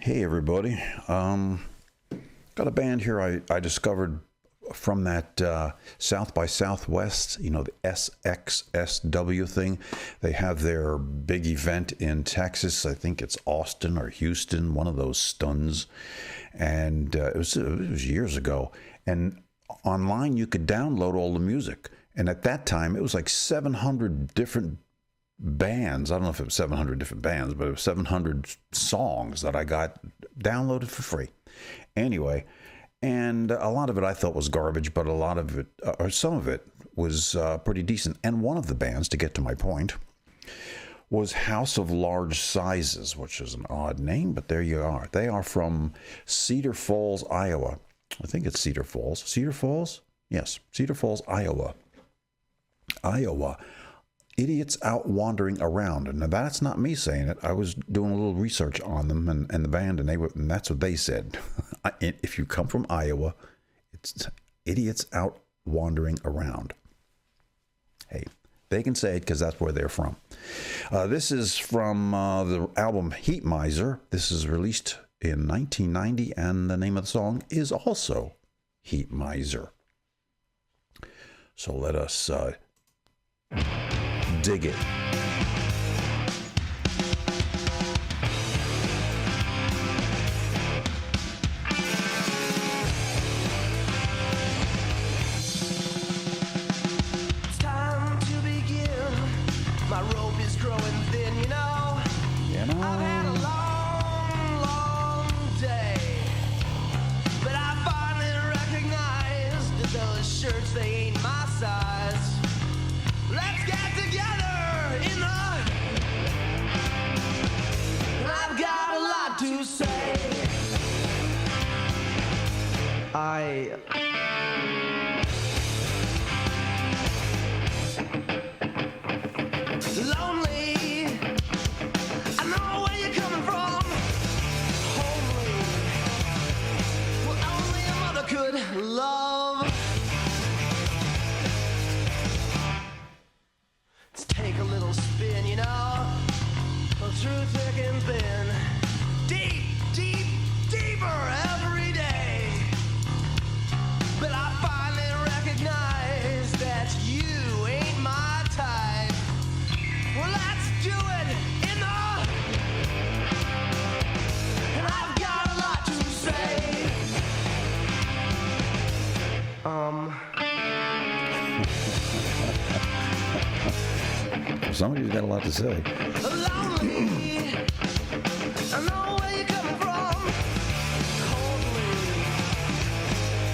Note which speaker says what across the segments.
Speaker 1: Hey everybody. Got a band here I discovered from that South by Southwest, the SXSW thing. They have their big event in Texas. I think it's Austin or Houston, one of those stuns. And it was years ago. And online you could download all the music. And at that time it was like 700 different bands. I don't know if it was 700 different bands, but it was 700 songs that I got downloaded for free. Anyway, and a lot of it I thought was garbage, but a lot of it, or some of it, was pretty decent. And one of the bands, to get to my point, was House of Large Sizes, which is an odd name, but there you are. They are from Cedar Falls, Iowa. I think it's Cedar Falls. Cedar Falls? Yes, Cedar Falls, Iowa. Iowa. Idiots Out Wandering Around. And now that's not me saying it. I was doing a little research on them and the band, and that's what they said. If you come from Iowa, it's Idiots Out Wandering Around. Hey, they can say it because that's where they're from. This is from the album Heat Miser. This is released in 1990, and the name of the song is also Heat Miser. So let us dig it.
Speaker 2: It's time to begin. My rope is growing thin, I've had a long, long day. But I finally recognized that those shirts, they ain't my size. Let's get together in the... I've got a lot to say. Lonely, I know where you're coming from. Homely, well, only a mother could love. Let's take a little spin, through thick and thin. Deep, deep, deeper every day. But I finally recognize that you ain't my type. Well, let's do it in the... And I've got a lot to say.
Speaker 1: Somebody's got a lot to say.
Speaker 2: Lonely, I know where you're coming from. Coldly,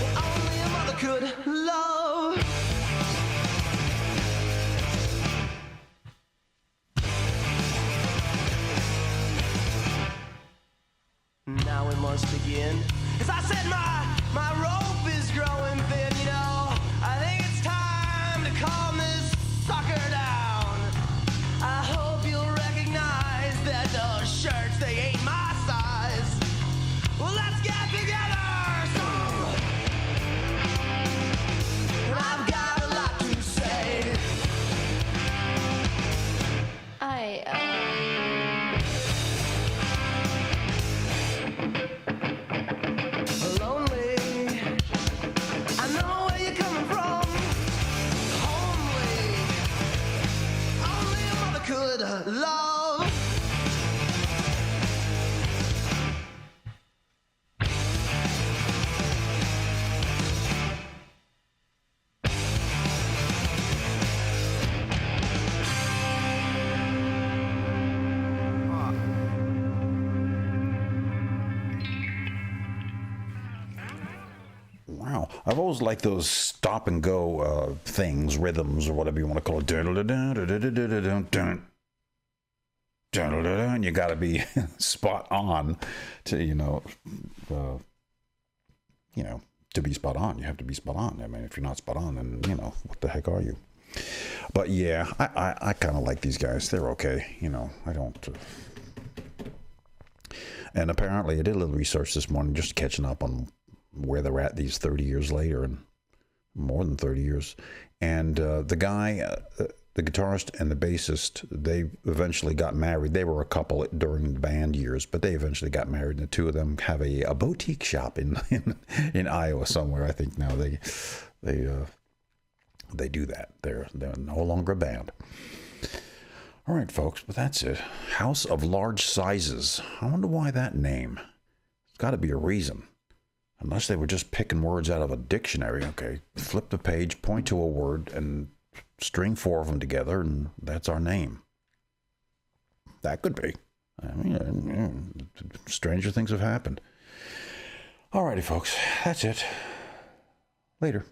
Speaker 2: well, only a mother could love. Now we must begin. As I said, my rope is growing thin, I think it's time to calm this sucker down. I hope you'll recognize that those shirts, they ain't my size. Well, let's get together some. And I've got a lot to say. Lonely, I know where you're coming from. Homely, only a mother could love.
Speaker 1: Wow. I've always liked those stop and go things, rhythms, or whatever you want to call it. And you got to be spot on to, to be spot on. You have to be spot on. I mean, if you're not spot on, then, what the heck are you? But yeah, I kind of like these guys. They're okay. I don't. And apparently I did a little research this morning, just catching up on where they're at these 30 years later, and more than 30 years. And the guy, the guitarist and the bassist, they eventually got married. They were a couple during the band years, but they eventually got married. And the two of them have a boutique shop in Iowa somewhere. I think now they do that. They're no longer a band. All right, folks, but that's it. House of Large Sizes. I wonder why that name. It's got to be a reason. Unless they were just picking words out of a dictionary. Okay, flip the page, point to a word, and string 4 of them together, and that's our name. That could be. I mean, stranger things have happened. All righty, folks. That's it. Later.